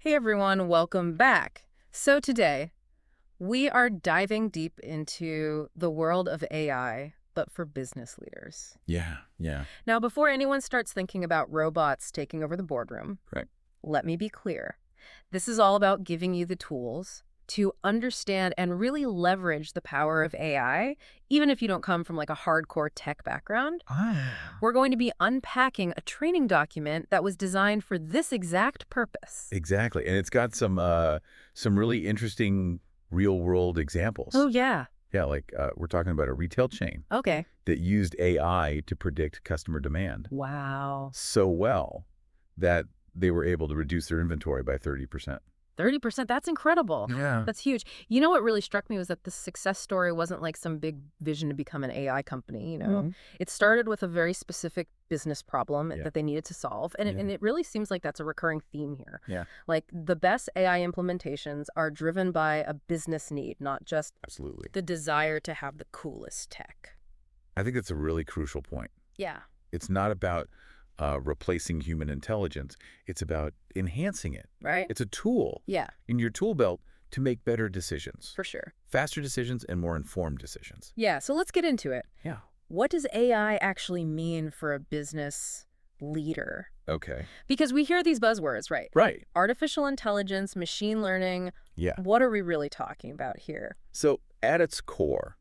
Hey everyone, welcome back. So today, we are diving deep into the world of AI, but for business leaders. Yeah. Now, before anyone starts thinking about robots taking over the boardroom, Right. let me be clear. This is all about giving you the tools to understand and really leverage the power of AI, even if you don't come from like a hardcore tech background. Ah. We're going to be unpacking a training document that was designed for this exact purpose. Exactly. And it's got some really interesting real-world examples. Oh, yeah. Yeah, like we're talking about a retail chain Okay. that used AI to predict customer demand Wow. so well that they were able to reduce their inventory by 30%. 30%, that's incredible. Yeah. That's huge. You know what really struck me was that the success story wasn't like some big vision to become an AI company. Mhm. It started with a very specific business problem Yeah. that they needed to solve. And it really seems like that's a recurring theme here. Yeah. Like the best AI implementations are driven by a business need, not just Absolutely. the desire to have the coolest tech. I think that's a really crucial point. Yeah. It's not about replacing human intelligence. It's about enhancing it. Right? It's a tool Yeah, in your tool belt to make better decisions. for sure. Faster decisions and more informed decisions. Yeah, so let's get into it. Yeah. What does AI actually mean for a business leader? Okay. Because we hear these buzzwords, right? Right. Artificial intelligence, machine learning. Yeah. What are we really talking about here? So at its core,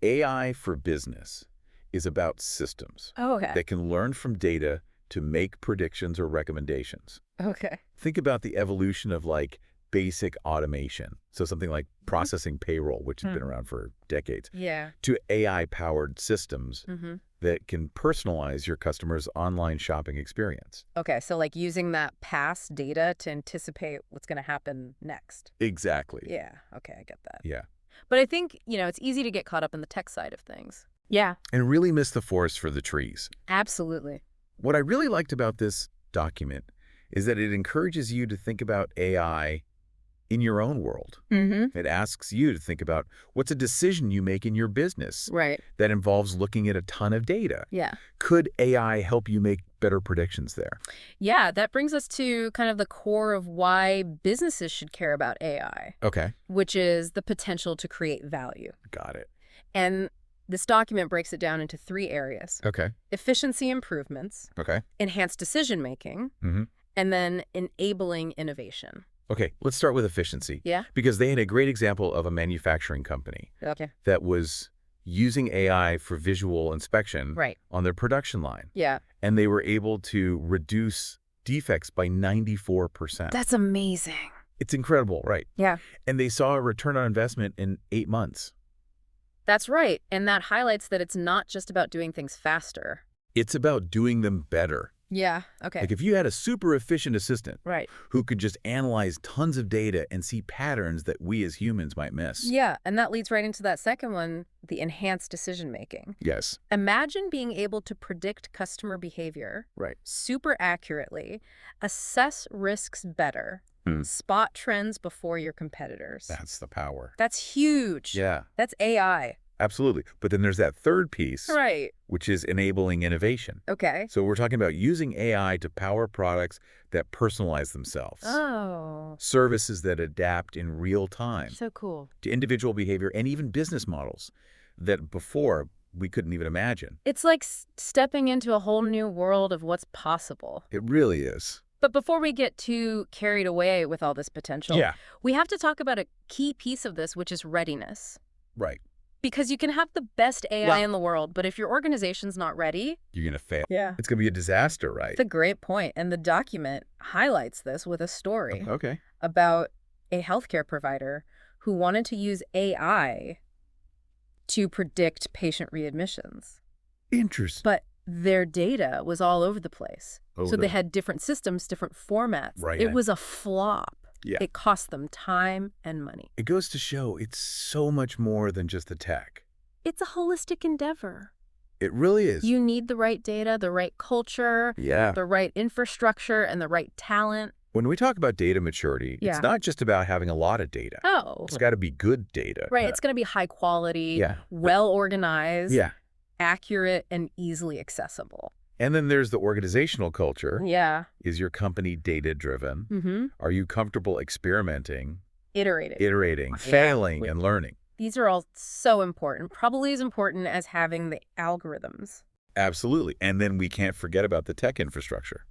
AI for business is about systems Oh, okay. that can learn from data to make predictions or recommendations. Okay. Think about the evolution of like basic automation. So something like processing payroll, which has been around for decades, Yeah. to AI-powered systems Mm-hmm. that can personalize your customer's online shopping experience. Okay, so like using that past data to anticipate what's going to happen next. Exactly. Yeah. Okay, I get that. Yeah. But I think, it's easy to get caught up in the tech side of things. Yeah, And really miss the forest for the trees. absolutely. What I really liked about this document is that it encourages you to think about AI in your own world. Mm-hmm. It asks you to think about what's a decision you make in your business Right. that involves looking at a ton of data. Yeah. Could AI help you make better predictions there? Yeah, that brings us to kind of the core of why businesses should care about AI, Okay. which is the potential to create value. Got it. And this document breaks it down into 3 areas: Okay. efficiency improvements, Okay. enhanced decision-making, Mm-hmm. and then enabling innovation. Okay, let's start with efficiency. Yeah? Because they had a great example of a manufacturing company Okay. that was using AI for visual inspection Right. on their production line. Yeah. And they were able to reduce defects by 94%. That's amazing. It's incredible, right? Yeah. And they saw a return on investment in 8 months. That's right. And that highlights that it's not just about doing things faster. It's about doing them better. Yeah. Okay. Like if you had a super efficient assistant Right. who could just analyze tons of data and see patterns that we as humans might miss. Yeah, and that leads right into that second one, the enhanced decision-making. Yes. Imagine being able to predict customer behavior Right. super accurately, assess risks better, spot trends before your competitors. That's the power. That's huge. Yeah, That's AI. absolutely. But then there's that third piece, Right. which is enabling innovation. Okay. So we're talking about using AI to power products that personalize themselves. Oh, Services that adapt in real time so cool. to individual behavior and even business models that before we couldn't even imagine. It's like stepping into a whole new world of what's possible. It really is. But before we get too carried away with all this potential, Yeah. we have to talk about a key piece of this, which is readiness. Right. Because you can have the best AI Well- in the world, but if your organization's not ready, You're going to fail. yeah, It's going to be a disaster, right? it's a great point. And the document highlights this with a story Okay. about a healthcare provider who wanted to use AI to predict patient readmissions. Interesting. But their data was all over the place. So they had different systems, different formats. Right. It was a flop. Yeah. It cost them time and money. It goes to show it's so much more than just the tech. It's a holistic endeavor. It really is. You need the right data, the right culture, Yeah. the right infrastructure, and the right talent. When we talk about data maturity, Yeah. it's not just about having a lot of data. Oh, It's got to be good data. right. It's going to be high quality, Yeah. well organized, Yeah. accurate, and easily accessible. And then there's the organizational culture. Yeah. Is your company data-driven? Mm-hmm. Are you comfortable experimenting, Iterating, failing, and learning? These are all so important, probably as important as having the algorithms. Absolutely. And then we can't forget about the tech infrastructure.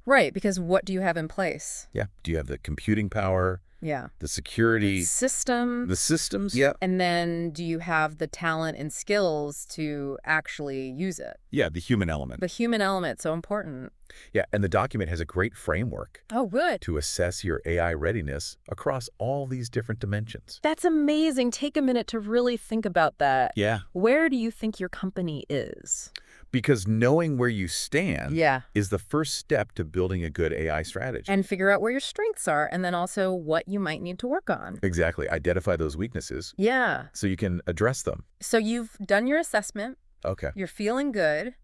Right, because what do you have in place? Yeah. Do you have the computing power, Yeah. the security, System. the systems? Yeah. And then do you have the talent and skills to actually use it? Yeah, the human element. The human element, so important. Yeah, and the document has a great framework Oh, good. to assess your AI readiness across all these different dimensions. That's amazing. Take a minute to really think about that. Yeah. Where do you think your company is? Because knowing where you stand Yeah. is the first step to building a good AI strategy. And figure out where your strengths are, and then also what you might need to work on. Exactly. Identify those weaknesses Yeah. so you can address them. So you've done your assessment. Okay. You're feeling good.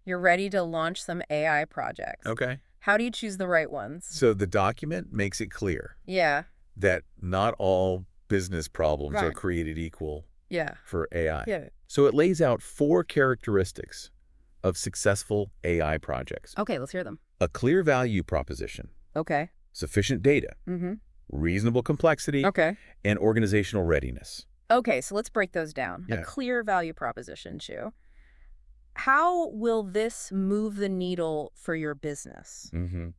You're ready to launch some AI projects. Okay. How do you choose the right ones? So the document makes it clear Yeah. that not all business problems are Right. created equal Yeah. for AI. Yeah. So it lays out 4 characteristics of successful AI projects. Okay, let's hear them. A clear value proposition, Okay. sufficient data, Mm-hmm. reasonable complexity, Okay. and organizational readiness. Okay, so let's break those down. Yeah. A clear value proposition, Chu. How will this move the needle for your business? Mm-hmm.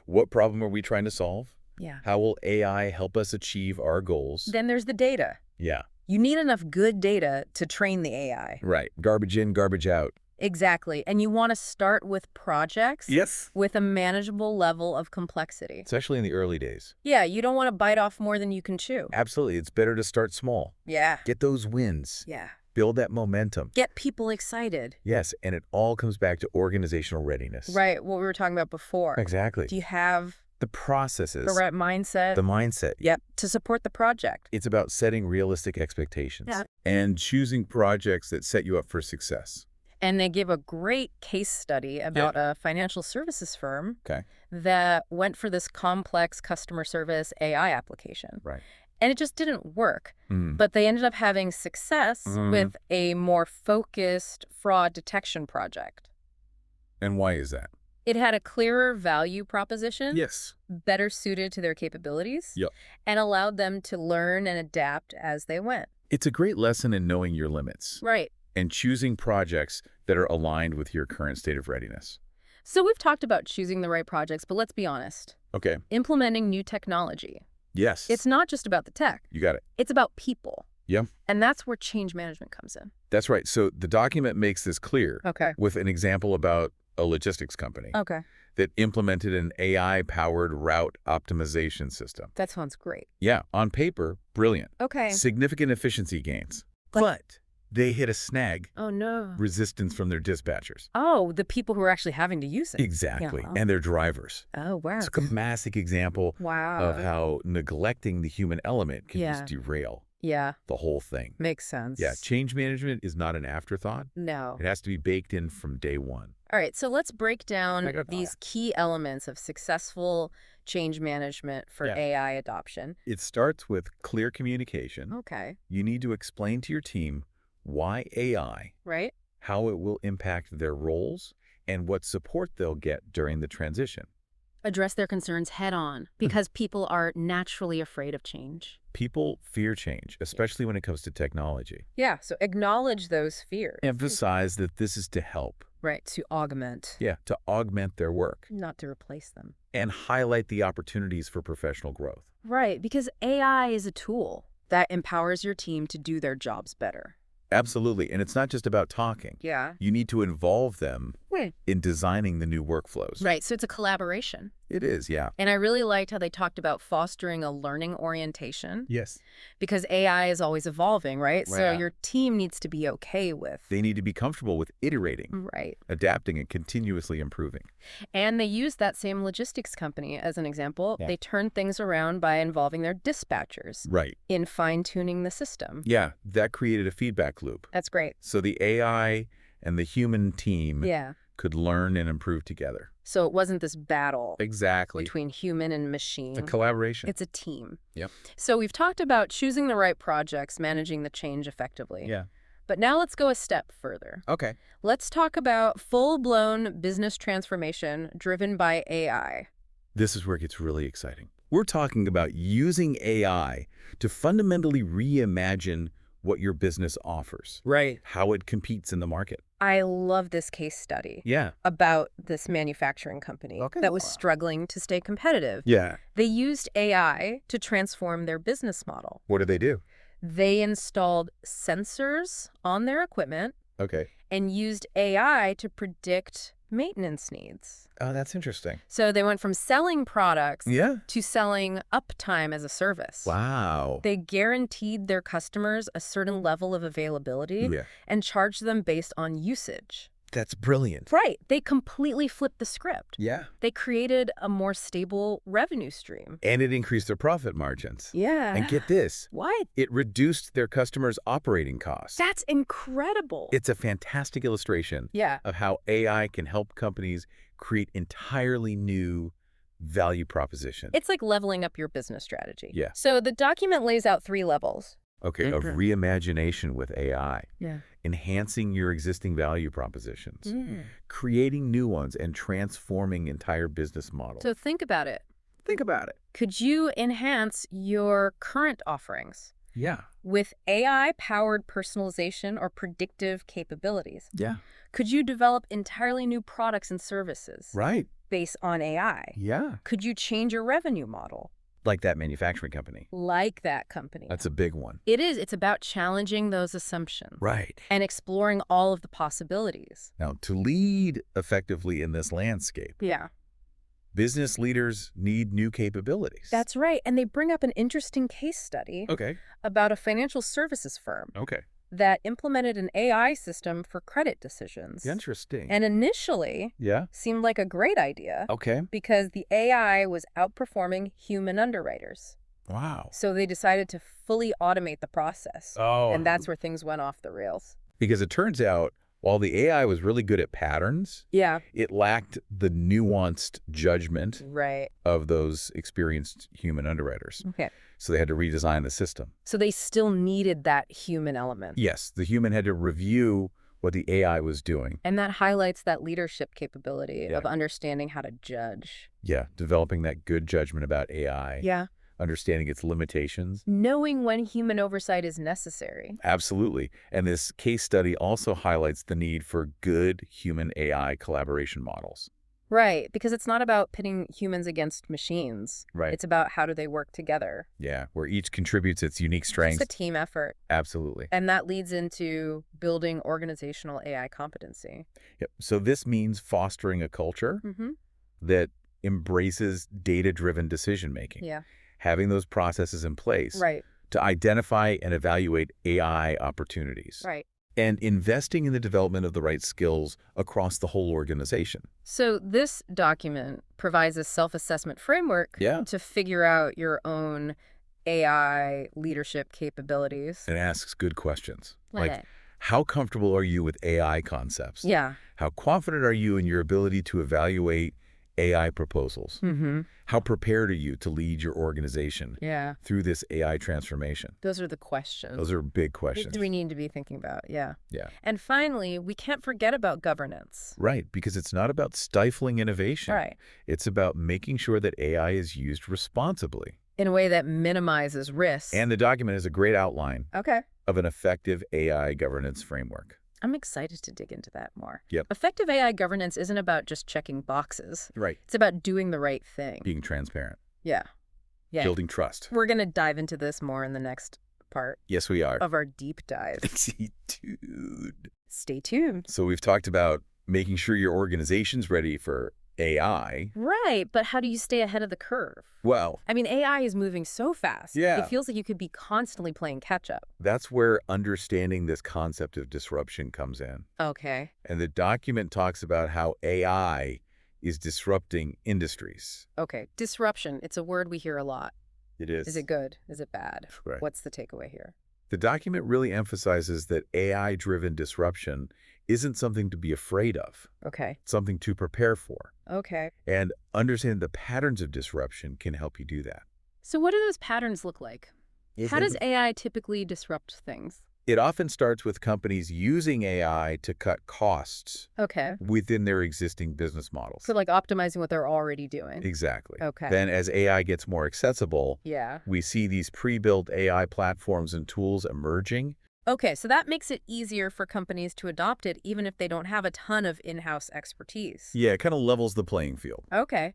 What problem are we trying to solve? Yeah. How will AI help us achieve our goals? Then there's the data. Yeah. You need enough good data to train the AI. Right. Garbage in, garbage out. Exactly. And you want to start with projects Yes. with a manageable level of complexity. Especially in the early days. Yeah, you don't want to bite off more than you can chew. Absolutely. It's better to start small. Yeah. Get those wins. Yeah. Build that momentum. Get people excited. Yes, and it all comes back to organizational readiness. Right, what we were talking about before. Exactly. Do you have The processes. the right mindset? The mindset. Yep, to support the project. It's about setting realistic expectations. Yeah. And choosing projects that set you up for success. And they give a great case study about a financial services firm Okay. that went for this complex customer service AI application. Right. And it just didn't work. Mm. But they ended up having success Mhm. with a more focused fraud detection project. And why is that? It had a clearer value proposition, Yes. better suited to their capabilities, Yep. and allowed them to learn and adapt as they went. It's a great lesson in knowing your limits Right. and choosing projects that are aligned with your current state of readiness. So we've talked about choosing the right projects, but let's be honest. Okay. Implementing new technology. Yes. It's not just about the tech. You got it. It's about people. Yeah. And that's where change management comes in. That's right. So the document makes this clear Okay. with an example about a logistics company Okay. that implemented an AI-powered route optimization system. That sounds great. Yeah, on paper, brilliant. Okay. Significant efficiency gains. But they hit a snag, Oh, no. resistance from their dispatchers. Oh, the people who are actually having to use it. Exactly. Yeah. And their drivers. Oh, wow. It's a classic example Wow. of how neglecting the human element can Yeah. just derail Yeah, the whole thing. makes sense. Yeah, change management is not an afterthought. No. It has to be baked in from day one. All right, so let's break down I got these key elements of successful change management for Yeah. AI adoption. It starts with clear communication. Okay, You need to explain to your team why AI, right? how it will impact their roles, and what support they'll get during the transition. Address their concerns head on because people are naturally afraid of change. People fear change, especially when it comes to technology. Yeah, so acknowledge those fears. Emphasize that this is to help. Right, to augment, Yeah, to augment their work. not to replace them. And highlight the opportunities for professional growth. Right, because AI is a tool that empowers your team to do their jobs better. Absolutely. And it's not just about talking. Yeah. You need to involve them Right. in designing the new workflows. Right, so it's a collaboration. It is, yeah. And I really liked how they talked about fostering a learning orientation Yes. because AI is always evolving, right? So Right. your team needs to be okay with. They need to be comfortable with iterating, Right. adapting, and continuously improving. And they used that same logistics company as an example. Yeah. They turned things around by involving their dispatchers Right. in fine-tuning the system. Yeah, that created a feedback loop. That's great. So the AI and the human team Yeah. could learn and improve together. So it wasn't this battle Exactly. between human and machine. A collaboration. It's a team. Yep. So we've talked about choosing the right projects, managing the change effectively. Yeah. But now let's go a step further. Okay. Let's talk about full-blown business transformation driven by AI. This is where it gets really exciting. We're talking about using AI to fundamentally reimagine what your business offers. Right. How it competes in the market. I love this case study Yeah. about this manufacturing company Okay. that was struggling to stay competitive. Yeah. They used AI to transform their business model. What do they do? They installed sensors on their equipment Okay. and used AI to predict maintenance needs. Oh, that's interesting. So they went from selling products Yeah. to selling uptime as a service. Wow. They guaranteed their customers a certain level of availability Yeah. and charged them based on usage. That's brilliant. Right. They completely flipped the script. Yeah. They created a more stable revenue stream. And it increased their profit margins. Yeah. And get this, What? it reduced their customers' operating costs. That's incredible. It's a fantastic illustration Yeah. of how AI can help companies create entirely new value propositions. It's like leveling up your business strategy. Yeah. So the document lays out 3 levels. Okay, of Mhm. reimagination with AI, Yeah. enhancing your existing value propositions, creating new ones, and transforming entire business models. So think about it. Think about it. Could you enhance your current offerings Yeah. with AI-powered personalization or predictive capabilities? Yeah. Could you develop entirely new products and services Right. based on AI? Yeah. Could you change your revenue model Like that manufacturing company. like that company? That's a big one. It is. It's about challenging those assumptions Right. and exploring all of the possibilities. Now, to lead effectively in this landscape, Yeah. business leaders need new capabilities. That's right. And they bring up an interesting case study Okay. about a financial services firm Okay. that implemented an AI system for credit decisions. Interesting. And initially yeah. seemed like a great idea Okay. because the AI was outperforming human underwriters. Wow. So they decided to fully automate the process. Oh. And that's where things went off the rails. Because it turns out, while the AI was really good at patterns, Yeah. it lacked the nuanced judgment Right. of those experienced human underwriters. Okay. So they had to redesign the system. So they still needed that human element. Yes, the human had to review what the AI was doing. And that highlights that leadership capability Yeah. of understanding how to judge. Yeah, developing that good judgment about AI. Yeah. Understanding its limitations. Knowing when human oversight is necessary. Absolutely. And this case study also highlights the need for good human-AI collaboration models. Right. Because it's not about pitting humans against machines. Right. It's about how do they work together. Yeah, where each contributes its unique strengths. It's a team effort. Absolutely. And that leads into building organizational AI competency. Yep. So this means fostering a culture Mm-hmm. that embraces data-driven decision-making. Yeah. Having those processes in place Right. to identify and evaluate AI opportunities. Right. And investing in the development of the right skills across the whole organization. So this document provides a self-assessment framework Yeah. to figure out your own AI leadership capabilities. It asks good questions. Like Like, it. how comfortable are you with AI concepts? Yeah. How confident are you in your ability to evaluate AI proposals? Mm-hmm. How prepared are you to lead your organization Yeah. through this AI transformation? Those are the questions. Those are big questions. Do we need to be thinking about? Yeah. Yeah. And finally, we can't forget about governance. Right, because it's not about stifling innovation. Right. It's about making sure that AI is used responsibly. In a way that minimizes risk. And the document is a great outline Okay. of an effective AI governance framework. I'm excited to dig into that more. Yep. Effective AI governance isn't about just checking boxes. Right. It's about doing the right thing. Being transparent. Yeah. Yeah. Building trust. We're going to dive into this more in the next part Yes, we are. of our deep dive. Dude. Stay tuned. So we've talked about making sure your organization's ready for AI. Right, but how do you stay ahead of the curve? Well, I mean, AI is moving so fast. Yeah. It feels like you could be constantly playing catch up. that's where understanding this concept of disruption comes in. Okay. And the document talks about how AI is disrupting industries. Okay. Disruption. It's a word we hear a lot. It is. Is it good? Is it bad? Right. What's the takeaway here? The document really emphasizes that AI-driven disruption isn't something to be afraid of. Okay. It's something to prepare for. Okay. And understanding the patterns of disruption can help you do that. So what do those patterns look like? How does AI typically disrupt things? It often starts with companies using AI to cut costs Okay. within their existing business models. So like optimizing what they're already doing. Exactly. Okay. Then as AI gets more accessible, Yeah. we see these pre-built AI platforms and tools emerging. Okay, so that makes it easier for companies to adopt it even if they don't have a ton of in-house expertise. Yeah, it kind of levels the playing field. Okay.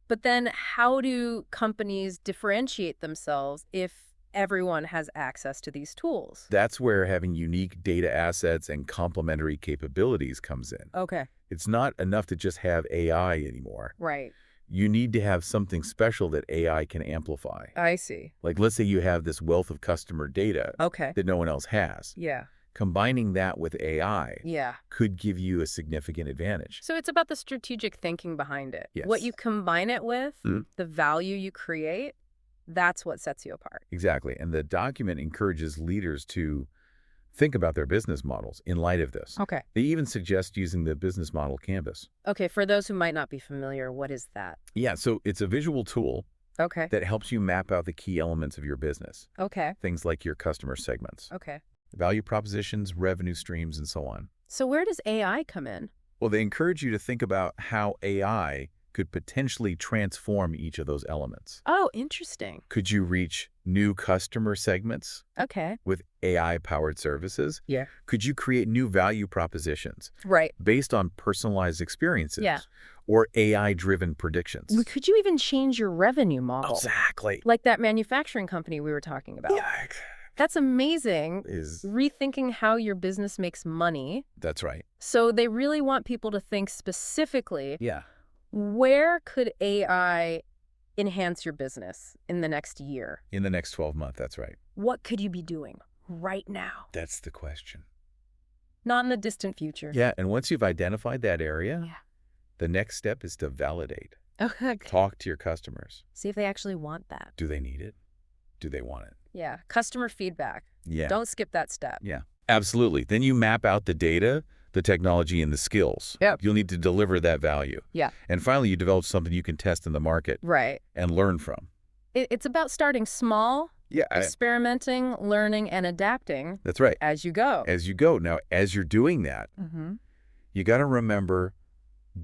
But then how do companies differentiate themselves if everyone has access to these tools? That's where having unique data assets and complementary capabilities comes in. Okay. It's not enough to just have AI anymore. Right. You need to have something special that AI can amplify. I see. Like, let's say you have this wealth of customer data Okay. that no one else has. Yeah. Combining that with AI Yeah. could give you a significant advantage. So it's about the strategic thinking behind it. Yes. What you combine it with, Mhm. the value you create, that's what sets you apart. Exactly. And the document encourages leaders to think about their business models in light of this. Okay. They even suggest using the business model canvas. Okay, for those who might not be familiar, what is that? Yeah, so it's a visual tool Okay. that helps you map out the key elements of your business. Okay. Things like your customer segments, Okay. value propositions, revenue streams, and so on. So where does AI come in? Well, they encourage you to think about how AI could potentially transform each of those elements. Oh, interesting. Could you reach new customer segments Okay. with AI-powered services? Yeah. Could you create new value propositions Right. based on personalized experiences Yeah. or AI-driven predictions? Could you even change your revenue model? Exactly. Like that manufacturing company we were talking about. Yeah. That's amazing. Is Rethinking how your business makes money. That's right. So they really want people to think specifically, Yeah. where could AI enhance your business in the next year? In the next 12 months, that's right. What could you be doing right now? That's the question. Not in the distant future. Yeah, and once you've identified that area, Yeah. the next step is to validate. Okay. Talk to your customers. See if they actually want that. Do they need it? Do they want it? Yeah. Customer feedback. Yeah. Don't skip that step. Yeah, absolutely. Then you map out the data, the technology, and the skills. Yep. You'll need to deliver that value. Yeah. And finally, you develop something you can test in the market Right. and learn from. It's about starting small, Yeah, experimenting, learning, and adapting that's right. as you go. As you go. Now, as you're doing that, Mm-hmm. you got to remember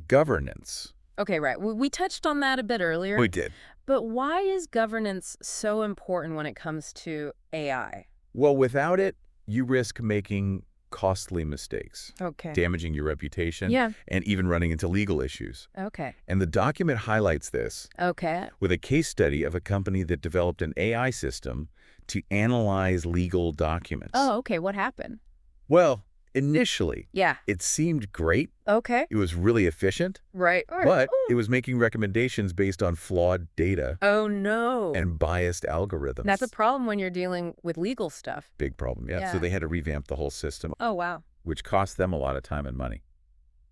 governance. Okay, right. We touched on that a bit earlier. We did. But why is governance so important when it comes to AI? Well, without it, you risk making costly mistakes, Okay. damaging your reputation, Yeah. and even running into legal issues. Okay. And the document highlights this Okay. with a case study of a company that developed an AI system to analyze legal documents. Oh, okay. What happened? Well, initially, Yeah. it seemed great. Okay. It was really efficient, Right. but it was making recommendations based on flawed data Oh, no. and biased algorithms. That's a problem when you're dealing with legal stuff. big problem, yeah. So Yeah. they had to revamp the whole system, Oh, wow. which cost them a lot of time and money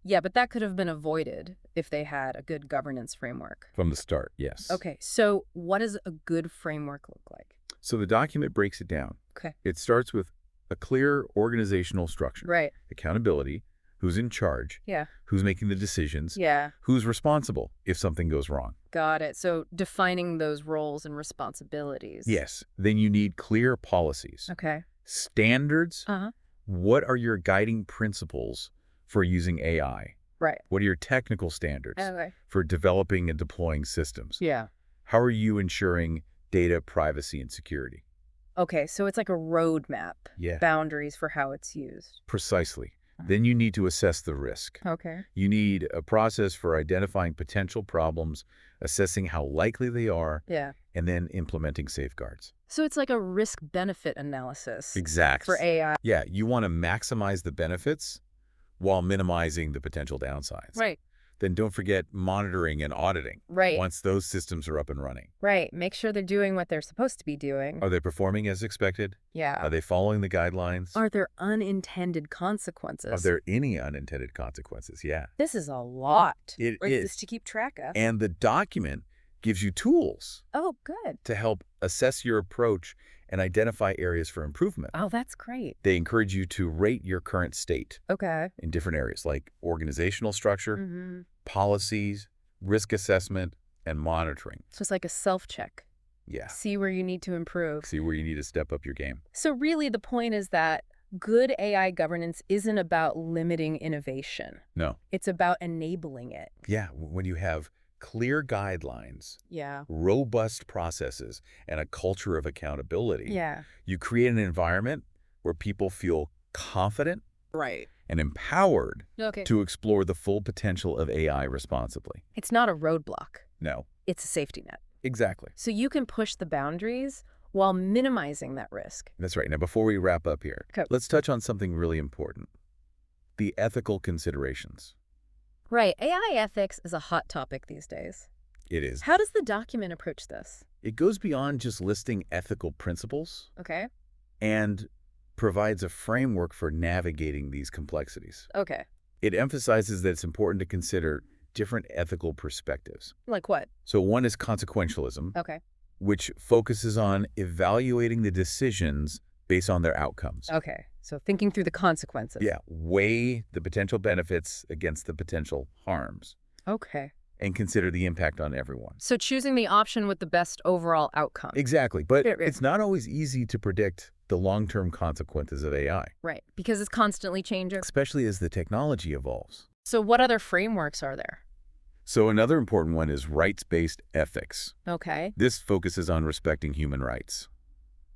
Yeah, but that could have been avoided if they had a good governance framework. from the start, yes. Okay. So what does a good framework look like? So the document breaks it down. Okay. It starts with a clear organizational structure, Right. accountability, who's in charge, Yeah. who's making the decisions, Yeah. who's responsible if something goes wrong. Got it. So defining those roles and responsibilities. Yes. Then you need clear policies, Okay. standards. Uh-huh. What are your guiding principles for using AI? Right. What are your technical standards Okay. for developing and deploying systems? Yeah. How are you ensuring data privacy and security? Okay. So it's like a roadmap, Yeah, boundaries for how it's used. precisely. Then you need to assess the risk. Okay. You need a process for identifying potential problems, assessing how likely they are, Yeah. and then implementing safeguards. So it's like a risk-benefit analysis Exactly. for AI. Yeah, you want to maximize the benefits while minimizing the potential downsides. Right. Then don't forget monitoring and auditing Right. once those systems are up and running. Right. Make sure they're doing what they're supposed to be doing. Are they performing as expected? Yeah. Are they following the guidelines? Are there unintended consequences? Are there any unintended consequences? Yeah. This is a lot. It Or is. just to keep track of. And the document gives you tools Oh, good. to help assess your approach and identify areas for improvement. Oh, that's great. They encourage you to rate your current state Okay. in different areas like organizational structure, Mm-hmm. policies, risk assessment, and monitoring. So it's like a self-check. Yeah. See where you need to improve. See where you need to step up your game. So really the point is that good AI governance isn't about limiting innovation. No. It's about enabling it. Yeah, when you have clear guidelines, Yeah. robust processes, and a culture of accountability, Yeah. you create an environment where people feel confident Right. and empowered Okay. to explore the full potential of AI responsibly. It's not a roadblock. No, It's a safety net. exactly. So you can push the boundaries while minimizing that risk. That's right. Now, before we wrap up here, Okay. let's touch on something really important. The ethical considerations. Right. AI ethics is a hot topic these days. It is. How does the document approach this? It goes beyond just listing ethical principles Okay. and provides a framework for navigating these complexities. Okay. It emphasizes that it's important to consider different ethical perspectives. Like what? So one is consequentialism, Okay. which focuses on evaluating the decisions based on their outcomes. Okay. So thinking through the consequences. Yeah, weigh the potential benefits against the potential harms Okay. and consider the impact on everyone. So choosing the option with the best overall outcome. Exactly, but Right, right. it's not always easy to predict the long-term consequences of AI, Right. Because it's constantly changing. especially as the technology evolves. So what other frameworks are there? So another important one is rights-based ethics. Okay. This focuses on respecting human rights.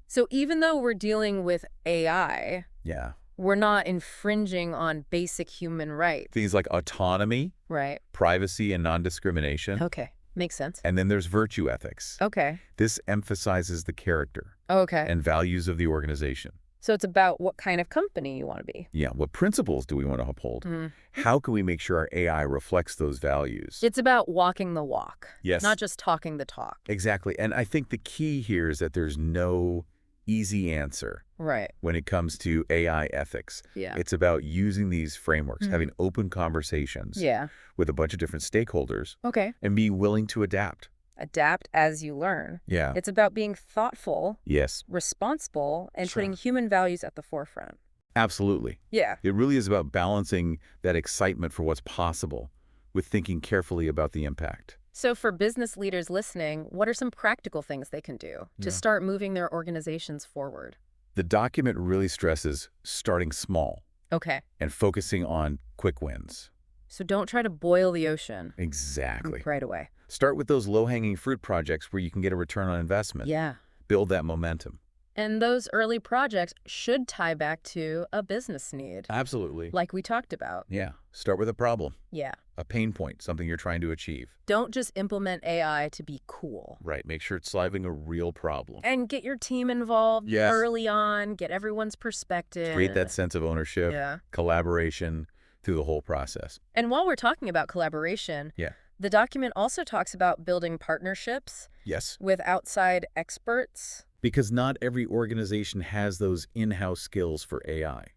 So even though we're dealing with AI, Yeah. we're not infringing on basic human rights. Things like autonomy, Right. privacy, and non-discrimination. Okay. Makes sense. And then there's virtue ethics. Okay. This emphasizes the character Okay. and values of the organization. So it's about what kind of company you want to be. Yeah, what principles do we want to uphold? Mhm. How can we make sure our AI reflects those values? It's about walking the walk. Yes. Not just talking the talk. Exactly. And I think the key here is that there's no easy answer Right. when it comes to AI ethics. Yeah. It's about using these frameworks, Mhm. having open conversations Yeah. with a bunch of different stakeholders, Okay. and being willing to adapt. Adapt as you learn. Yeah. It's about being thoughtful, Yes, responsible, and Sure. putting human values at the forefront. absolutely. Yeah. It really is about balancing that excitement for what's possible with thinking carefully about the impact. So for business leaders listening, what are some practical things they can do to Yeah. start moving their organizations forward? The document really stresses starting small Okay. and focusing on quick wins. So don't try to boil the ocean Exactly. right away. Start with those low-hanging fruit projects where you can get a return on investment. Yeah. Build that momentum. And those early projects should tie back to a business need, Absolutely. like we talked about. Yeah. Start with a problem, Yeah. a pain point, something you're trying to achieve. Don't just implement AI to be cool. Right. Make sure it's solving a real problem. And get your team involved Yes. early on, get everyone's perspective. Create that sense of ownership, Yeah. collaboration through the whole process. And while we're talking about collaboration, Yeah. the document also talks about building partnerships Yes. with outside experts. Because not every organization has those in-house skills for AI.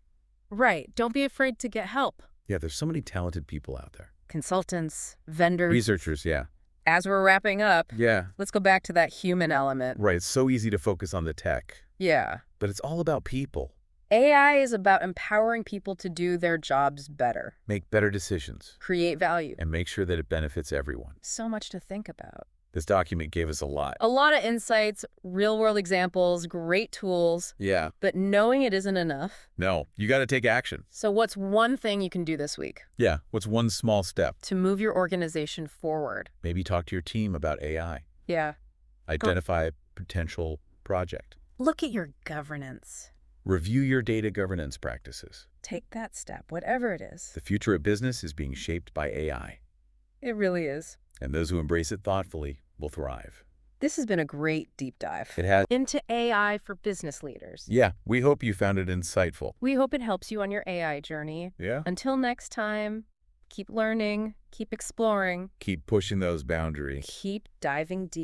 Right. Don't be afraid to get help. Yeah, there's so many talented people out there. Consultants, vendors. Researchers, yeah. As we're wrapping up, Yeah. let's go back to that human element. Right. It's so easy to focus on the tech, Yeah. but it's all about people. AI is about empowering people to do their jobs better, Make better decisions create value. and make sure that it benefits everyone. So much to think about. This document gave us a lot. A lot of insights, real-world examples, great tools, Yeah. but knowing it isn't enough. No, you got to take action. So what's one thing you can do this week Yeah. What's one small step? to move your organization forward? Maybe talk to your team about AI. Yeah. Identify a potential project. Look at your governance. Review your data governance practices. Take that step, whatever it is. The future of business is being shaped by AI, It really is. and those who embrace it thoughtfully will thrive. This has been a great deep dive It has. into AI for business leaders. Yeah, we hope you found it insightful. We hope it helps you on your AI journey. Yeah. Until next time, keep learning, keep exploring, Keep pushing those boundaries. keep diving deep.